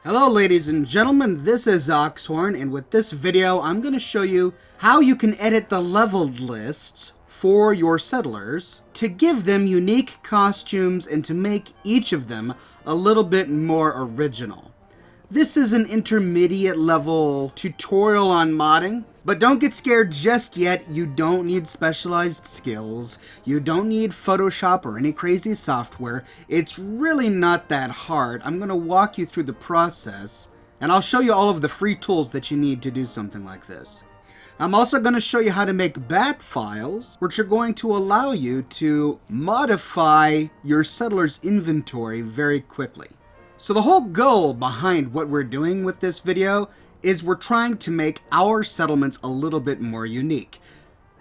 Hello ladies and gentlemen, this is Oxhorn, and with this video I'm going to show you how you can edit the leveled lists for your settlers to give them unique costumes and to make each of them a little bit more original. This is an intermediate level tutorial on modding, but don't get scared just yet. You don't need specialized skills. You don't need Photoshop or any crazy software. It's really not that hard. I'm going to walk you through the process, and I'll show you all of the free tools that you need to do something like this. I'm also going to show you how to make bat files, which are going to allow you to modify your settler's inventory very quickly. So the whole goal behind what we're doing with this video is we're trying to make our settlements a little bit more unique.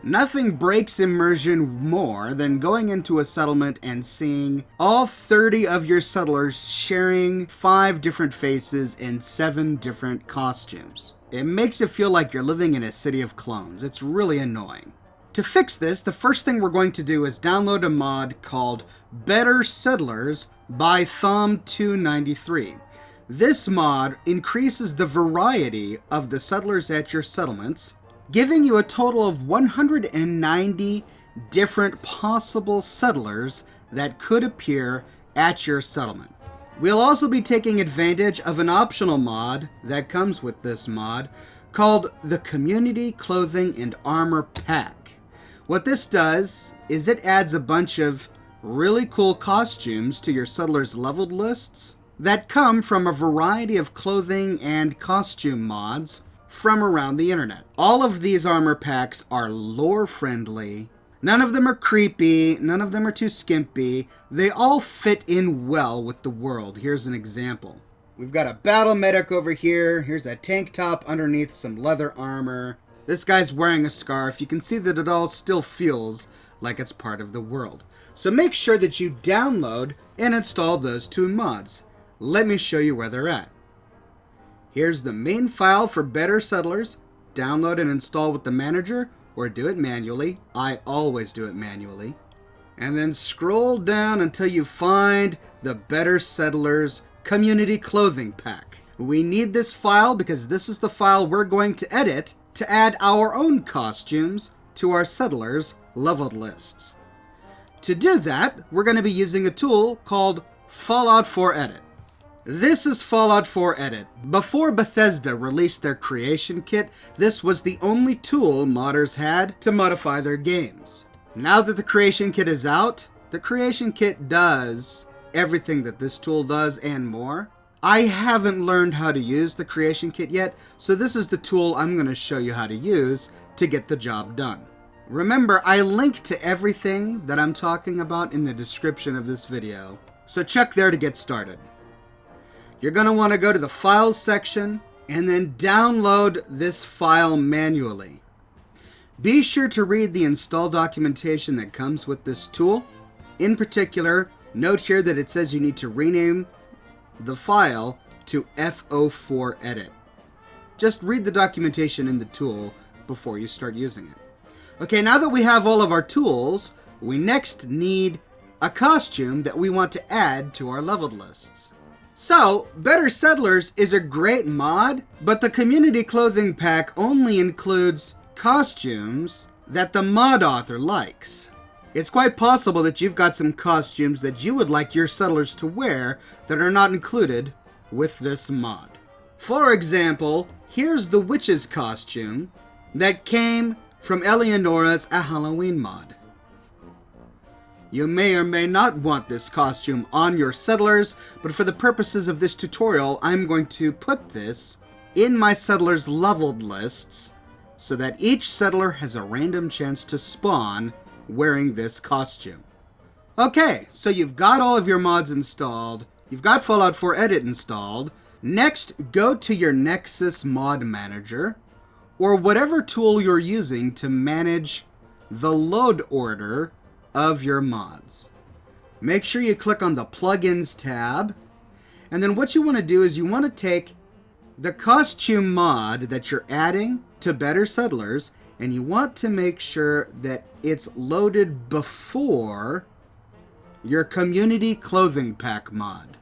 Nothing breaks immersion more than going into a settlement and seeing all 30 of your settlers sharing 5 different faces and 7 different costumes. It makes it feel like you're living in a city of clones. It's really annoying. To fix this, the first thing we're going to do is download a mod called Better Settlers by Thom293. This mod increases the variety of the settlers at your settlements, giving you a total of 190 different possible settlers that could appear at your settlement. We'll also be taking advantage of an optional mod that comes with this mod called the Community Clothing and Armor Pack. What this does is it adds a bunch of really cool costumes to your settlers' leveled lists that come from a variety of clothing and costume mods from around the internet. All of these armor packs are lore friendly. None of them are creepy. None of them are too skimpy. They all fit in well with the world. Here's an example. We've got a battle medic over here. Here's a tank top underneath some leather armor. This guy's wearing a scarf. You can see that it all still feels like it's part of the world. So make sure that you download and install those 2 mods. Let me show you where they're at. Here's the main file for Better Settlers. Download and install with the manager or do it manually. I always do it manually. And then scroll down until you find the Better Settlers Community Clothing Pack. We need this file because this is the file we're going to edit to add our own costumes to our settlers' leveled lists. To do that, we're going to be using a tool called Fallout 4 Edit. This is Fallout 4 Edit. Before Bethesda released their creation kit, this was the only tool modders had to modify their games. Now that the creation kit is out, the creation kit does everything that this tool does and more. I haven't learned how to use the creation kit yet, so this is the tool I'm going to show you how to use to get the job done. Remember, I link to everything that I'm talking about in the description of this video, so check there to get started. You're going to want to go to the Files section and then download this file manually. Be sure to read the install documentation that comes with this tool. In particular, note here that it says you need to rename the file to FO4 Edit. Just read the documentation in the tool before you start using it. Okay, now that we have all of our tools, we next need a costume that we want to add to our leveled lists. So, Better Settlers is a great mod, but the Community Clothing Pack only includes costumes that the mod author likes. It's quite possible that you've got some costumes that you would like your settlers to wear that are not included with this mod. For example, here's the witch's costume that came from Eleonora's A Halloween mod. You may or may not want this costume on your settlers, but for the purposes of this tutorial, I'm going to put this in my settlers' leveled lists so that each settler has a random chance to spawn wearing this costume. Okay, so you've got all of your mods installed. You've got Fallout 4 Edit installed. Next, go to your Nexus Mod Manager, or whatever tool you're using to manage the load order of your mods. Make sure you click on the Plugins tab, and then what you want to do is you want to take the costume mod that you're adding to Better Settlers, and you want to make sure that it's loaded before your Community Clothing Pack mod.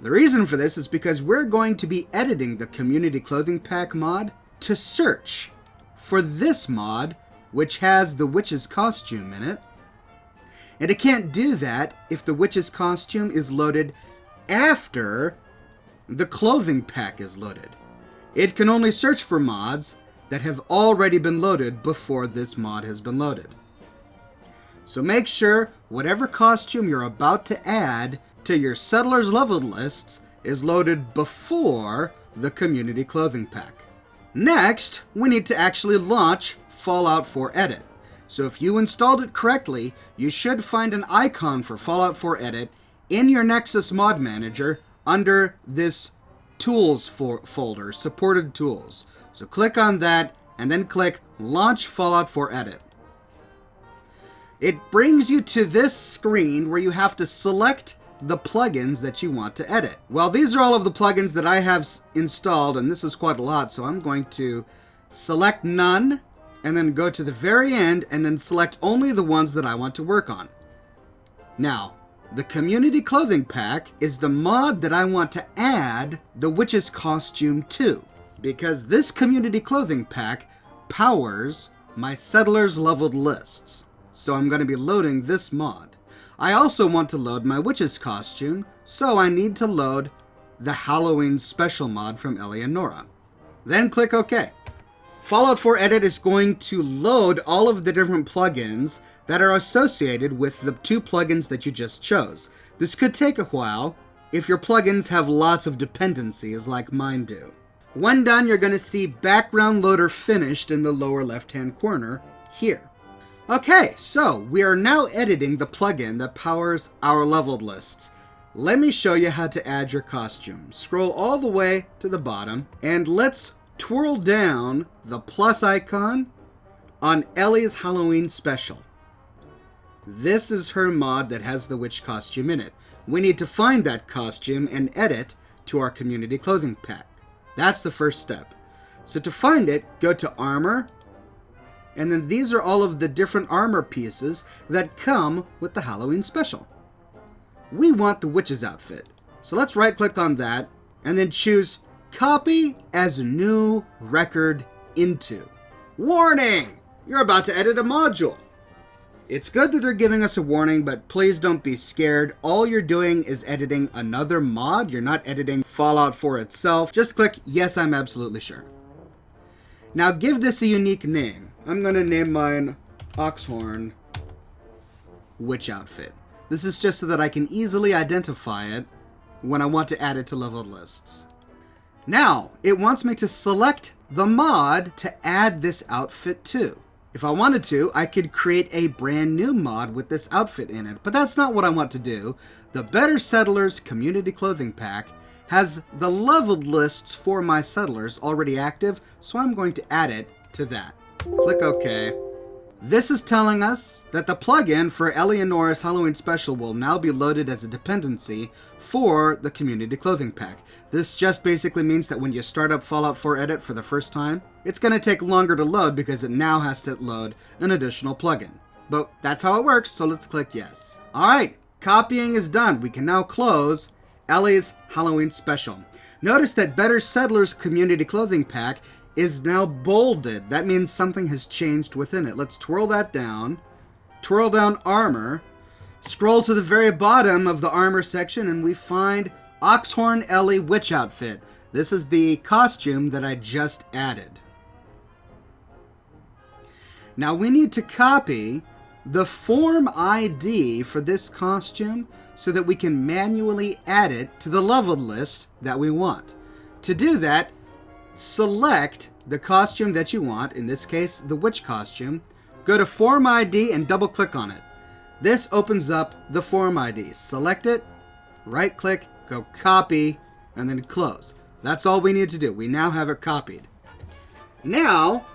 The reason for this is because we're going to be editing the Community Clothing Pack mod to search for this mod, which has the witch's costume in it. And it can't do that if the witch's costume is loaded after the clothing pack is loaded. It can only search for mods that have already been loaded before this mod has been loaded. So make sure whatever costume you're about to add to your Settlers leveled lists is loaded before the Community Clothing Pack. Next, we need to actually launch Fallout 4 Edit. So if you installed it correctly, you should find an icon for Fallout 4 Edit in your Nexus Mod Manager under this Tools folder, Supported Tools. So click on that and then click Launch Fallout 4 Edit. It brings you to this screen where you have to select the plugins that you want to edit. Well, these are all of the plugins that I have installed, and this is quite a lot, so I'm going to select none, and then go to the very end, and then select only the ones that I want to work on. Now, the Community Clothing Pack is the mod that I want to add the witch's costume to, because this Community Clothing Pack powers my Settlers leveled lists. So I'm going to be loading this mod. I also want to load my witch's costume, so I need to load the Halloween special mod from Eleonora. Then click OK. Fallout 4 Edit is going to load all of the different plugins that are associated with the two plugins that you just chose. This could take a while if your plugins have lots of dependencies like mine do. When done, you're going to see Background Loader finished in the lower left-hand corner here. Okay, so we are now editing the plugin that powers our leveled lists. Let me show you how to add your costume. Scroll all the way to the bottom, and let's twirl down the plus icon on Ellie's Halloween special. This is her mod that has the witch costume in it. We need to find that costume and edit to our Community Clothing Pack. That's the first step. So to find it, go to Armor, and then these are all of the different armor pieces that come with the Halloween special. We want the witch's outfit. So let's right click on that and then choose Copy as New Record Into. Warning! You're about to edit a module. It's good that they're giving us a warning, but please don't be scared. All you're doing is editing another mod. You're not editing Fallout 4 itself. Just click Yes, I'm absolutely sure. Now give this a unique name. I'm going to name mine Oxhorn Witch Outfit. This is just so that I can easily identify it when I want to add it to leveled lists. Now, it wants me to select the mod to add this outfit to. If I wanted to, I could create a brand new mod with this outfit in it, but that's not what I want to do. The Better Settlers Community Clothing Pack has the leveled lists for my settlers already active, so I'm going to add it to that. Click OK. This is telling us that the plugin for Eleonora's Halloween special will now be loaded as a dependency for the Community Clothing Pack. This just basically means that when you start up Fallout 4 Edit for the first time, it's going to take longer to load because it now has to load an additional plugin. But that's how it works, so let's click yes. Alright, copying is done. We can now close Ellie's Halloween special. Notice that Better Settlers Community Clothing Pack is now bolded. That means something has changed within it. Let's twirl that down. Twirl down Armor. Scroll to the very bottom of the Armor section and we find Oxhorn Ellie Witch Outfit. This is the costume that I just added. Now we need to copy the form ID for this costume so that we can manually add it to the leveled list that we want. To do that, select the costume that you want, in this case, the witch costume. Go to Form ID and double click on it. This opens up the Form ID. Select it, right click, go copy, and then close. That's all we need to do. We now have it copied. Now,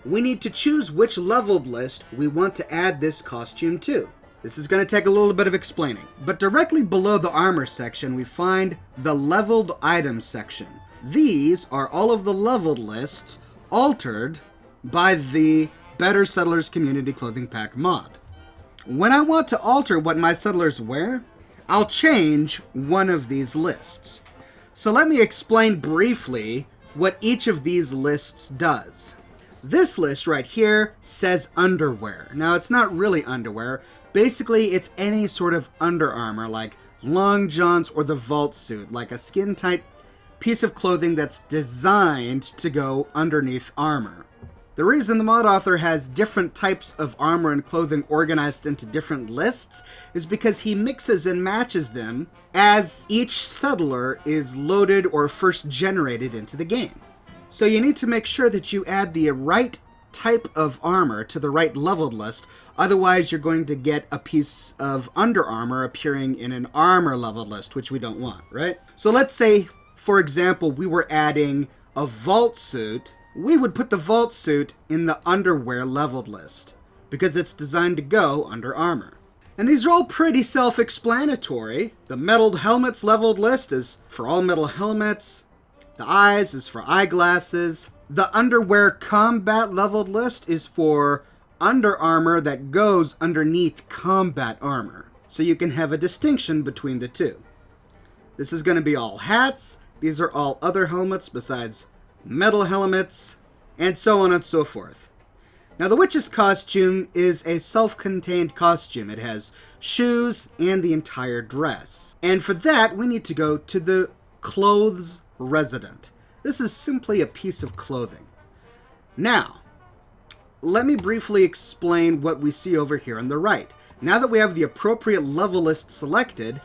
we need to choose which leveled list we want to add this costume to. This is going to take a little bit of explaining. But directly below the armor section, we find the leveled items section. These are all of the leveled lists altered by the Better Settlers Community Clothing Pack mod. When I want to alter what my settlers wear, I'll change one of these lists. So let me explain briefly what each of these lists does. This list right here says underwear. Now, it's not really underwear. Basically, it's any sort of Under Armour, like long johns or the vault suit, like a skin-tight piece of clothing that's designed to go underneath armor. The reason the mod author has different types of armor and clothing organized into different lists is because he mixes and matches them as each settler is loaded or first generated into the game. So you need to make sure that you add the right type of armor to the right leveled list, otherwise you're going to get a piece of Under Armour appearing in an armor leveled list, which we don't want, right? So let's say, for example, we were adding a vault suit. We would put the vault suit in the underwear leveled list, because it's designed to go under armor. And these are all pretty self-explanatory. The metal helmets leveled list is for all metal helmets. The eyes is for eyeglasses. The underwear combat leveled list is for Under Armour that goes underneath combat armor. So you can have a distinction between the two. This is going to be all hats. These are all other helmets besides metal helmets, and so on and so forth. Now, the witch's costume is a self-contained costume. It has shoes and the entire dress. And for that, we need to go to the clothes resident. This is simply a piece of clothing. Now, let me briefly explain what we see over here on the right. Now that we have the appropriate level list selected,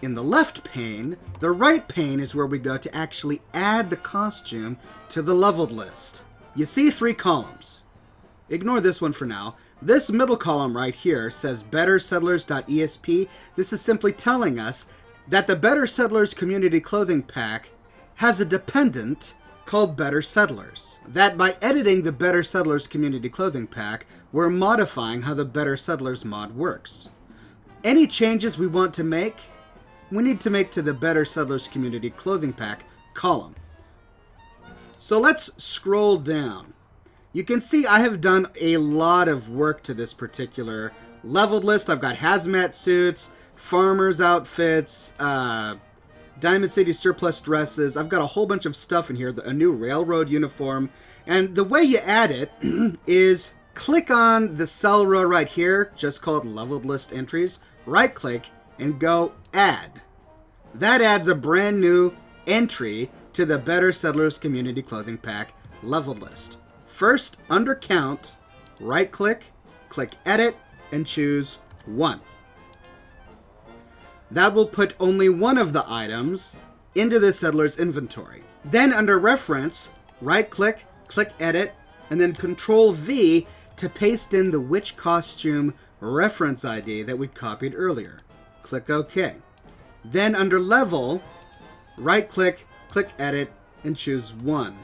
in the left pane, the right pane is where we go to actually add the costume to the leveled list. You see 3 columns. Ignore this one for now. This middle column right here says bettersettlers.esp. This is simply telling us that the Better Settlers Community Clothing Pack has a dependent called Better Settlers. That by editing the Better Settlers Community Clothing Pack, we're modifying how the Better Settlers mod works. Any changes we want to make, we need to make to the Better Settlers Community Clothing Pack column. So let's scroll down. You can see I have done a lot of work to this particular leveled list. I've got hazmat suits, farmers outfits, Diamond City surplus dresses. I've got a whole bunch of stuff in here, a new railroad uniform. And the way you add it is click on the cell row right here, just called leveled list entries, right click and go add. That adds a brand new entry to the Better Settlers Community Clothing Pack leveled list. First, under count, right click, click edit, and choose 1. That will put only one of the items into the settler's inventory. Then under reference, right click, click edit, and then Control V to paste in the witch costume reference ID that we copied earlier. Click OK. Then under level, right click, click edit, and choose 1.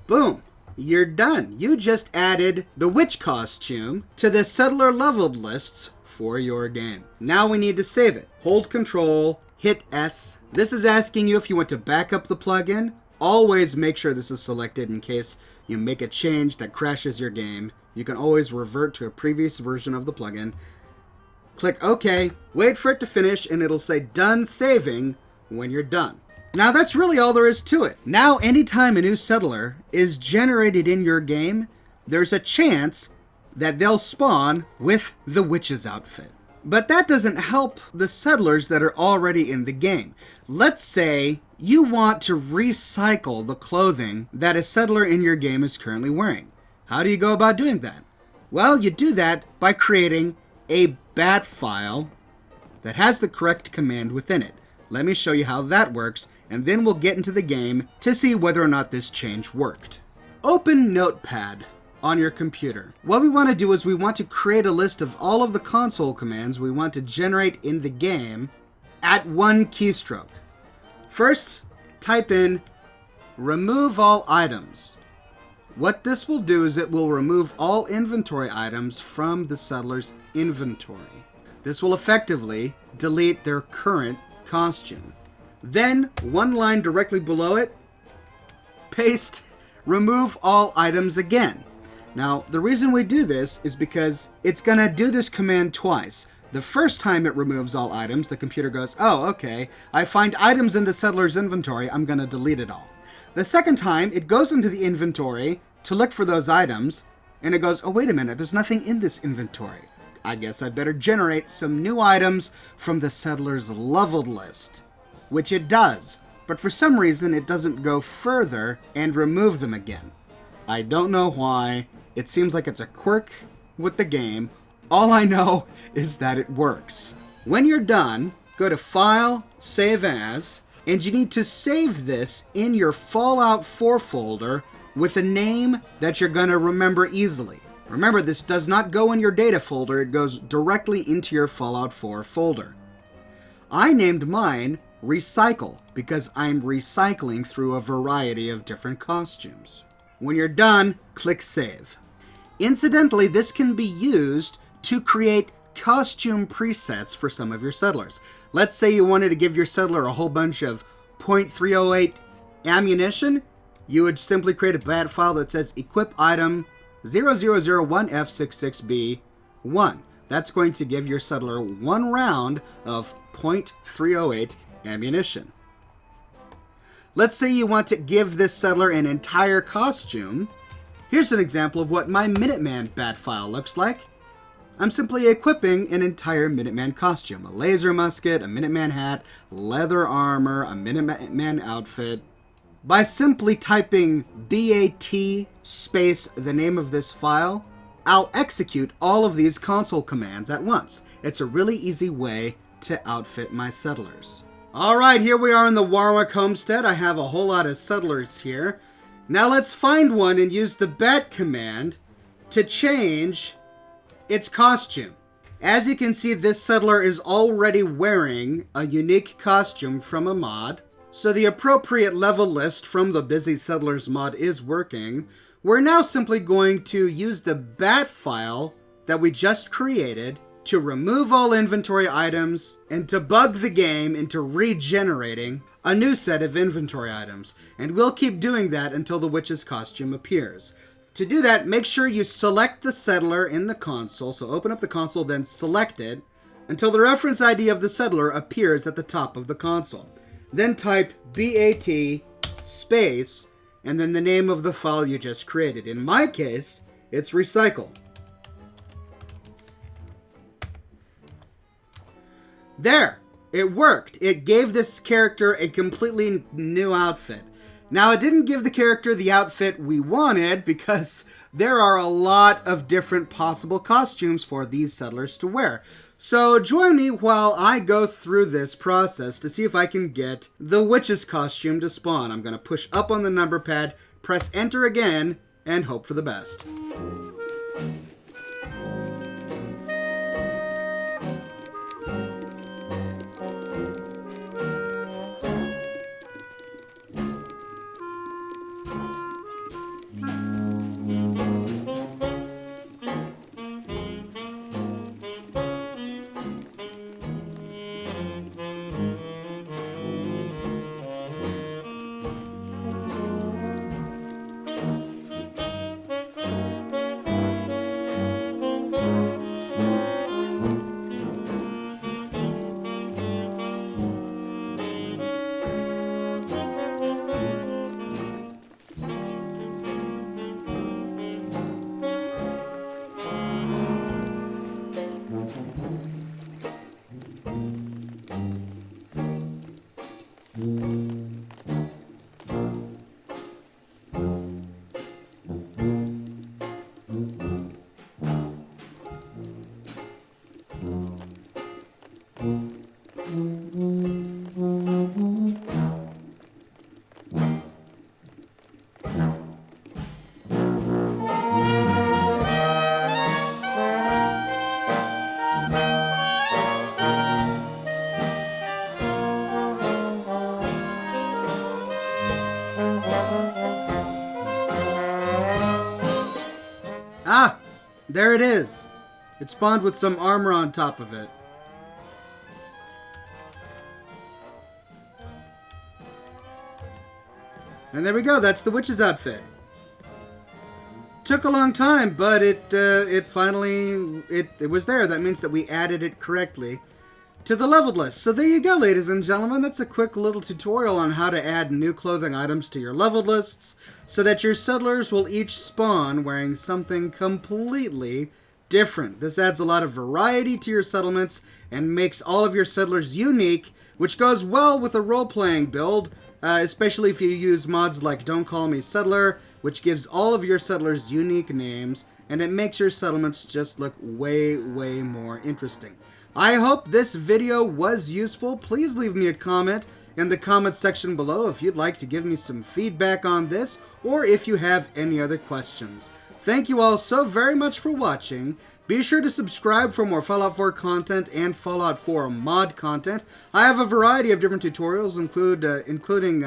Boom! You're done. You just added the witch costume to the settler leveled lists for your game. Now we need to save it. Hold Control, hit S. This is asking you if you want to back up the plugin. Always make sure this is selected in case you make a change that crashes your game. You can always revert to a previous version of the plugin. Click OK, wait for it to finish, and it'll say done saving when you're done. Now that's really all there is to it. Now anytime a new settler is generated in your game, there's a chance that they'll spawn with the witch's outfit. But that doesn't help the settlers that are already in the game. Let's say you want to recycle the clothing that a settler in your game is currently wearing. How do you go about doing that? Well, you do that by creating a bat file that has the correct command within it. Let me show you how that works, and then we'll get into the game to see whether or not this change worked. Open Notepad on your computer. What we want to do is we want to create a list of all of the console commands we want to generate in the game at one keystroke. First, type in remove all items. What this will do is it will remove all inventory items from the settler's inventory. This will effectively delete their current costume. Then, one line directly below it, paste remove all items again. Now, the reason we do this is because it's going to do this command twice. The first time it removes all items, the computer goes, oh, okay, I find items in the settler's inventory, I'm going to delete it all. The second time, it goes into the inventory to look for those items, and it goes, oh, wait a minute, there's nothing in this inventory. I guess I'd better generate some new items from the settler's leveled list. Which it does, but for some reason it doesn't go further and remove them again. I don't know why. It seems like it's a quirk with the game. All I know is that it works. When you're done, go to File, Save As, and you need to save this in your Fallout 4 folder with a name that you're going to remember easily. Remember, this does not go in your data folder, it goes directly into your Fallout 4 folder. I named mine Recycle because I'm recycling through a variety of different costumes. When you're done, click Save. Incidentally, this can be used to create costume presets for some of your settlers. Let's say you wanted to give your settler a whole bunch of .308 ammunition. You would simply create a bat file that says equip item 0001F66B1. That's going to give your settler 1 round of .308 ammunition. Let's say you want to give this settler an entire costume. Here's an example of what my Minuteman bat file looks like. I'm simply equipping an entire Minuteman costume. A laser musket, a Minuteman hat, leather armor, a Minuteman outfit. By simply typing BAT space the name of this file, I'll execute all of these console commands at once. It's a really easy way to outfit my settlers. Alright, here we are in the Warwick homestead. I have a whole lot of settlers here. Now let's find one and use the bat command to change its costume. As you can see, this settler is already wearing a unique costume from a mod, so the appropriate level list from the Busy Settlers mod is working. We're now simply going to use the bat file that we just created to remove all inventory items and to bug the game into regenerating a new set of inventory items. And we'll keep doing that until the witch's costume appears. To do that, make sure you select the settler in the console. So open up the console, then select it until the reference ID of the settler appears at the top of the console. Then type BAT space and then the name of the file you just created. In my case, it's Recycle. There! It worked. It gave this character a completely new outfit. Now, it didn't give the character the outfit we wanted because there are a lot of different possible costumes for these settlers to wear. So join me while I go through this process to see if I can get the witch's costume to spawn. I'm going to push up on the number pad, press enter again, and hope for the best. Ah, there it is. It spawned with some armor on top of it. And there we go, that's the witch's outfit. Took a long time, but it finally was there. That means that we added it correctly to the leveled list. So there you go, ladies and gentlemen. That's a quick little tutorial on how to add new clothing items to your leveled lists so that your settlers will each spawn wearing something completely different. This adds a lot of variety to your settlements and makes all of your settlers unique, which goes well with a role-playing build, especially if you use mods like Don't Call Me Settler, which gives all of your settlers unique names, and it makes your settlements just look way, way more interesting. I hope this video was useful. Please leave me a comment in the comment section below if you'd like to give me some feedback on this, or if you have any other questions. Thank you all so very much for watching. Be sure to subscribe for more Fallout 4 content and Fallout 4 mod content. I have a variety of different tutorials, including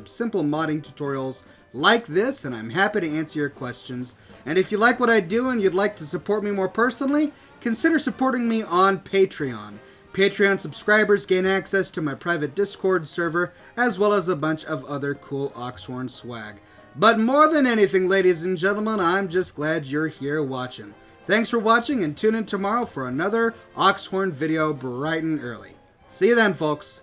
simple modding tutorials like this, and I'm happy to answer your questions. And if you like what I do and you'd like to support me more personally, consider supporting me on Patreon. Patreon subscribers gain access to my private Discord server, as well as a bunch of other cool Oxhorn swag. But more than anything, ladies and gentlemen, I'm just glad you're here watching. Thanks for watching, and tune in tomorrow for another Oxhorn video bright and early. See you then, folks.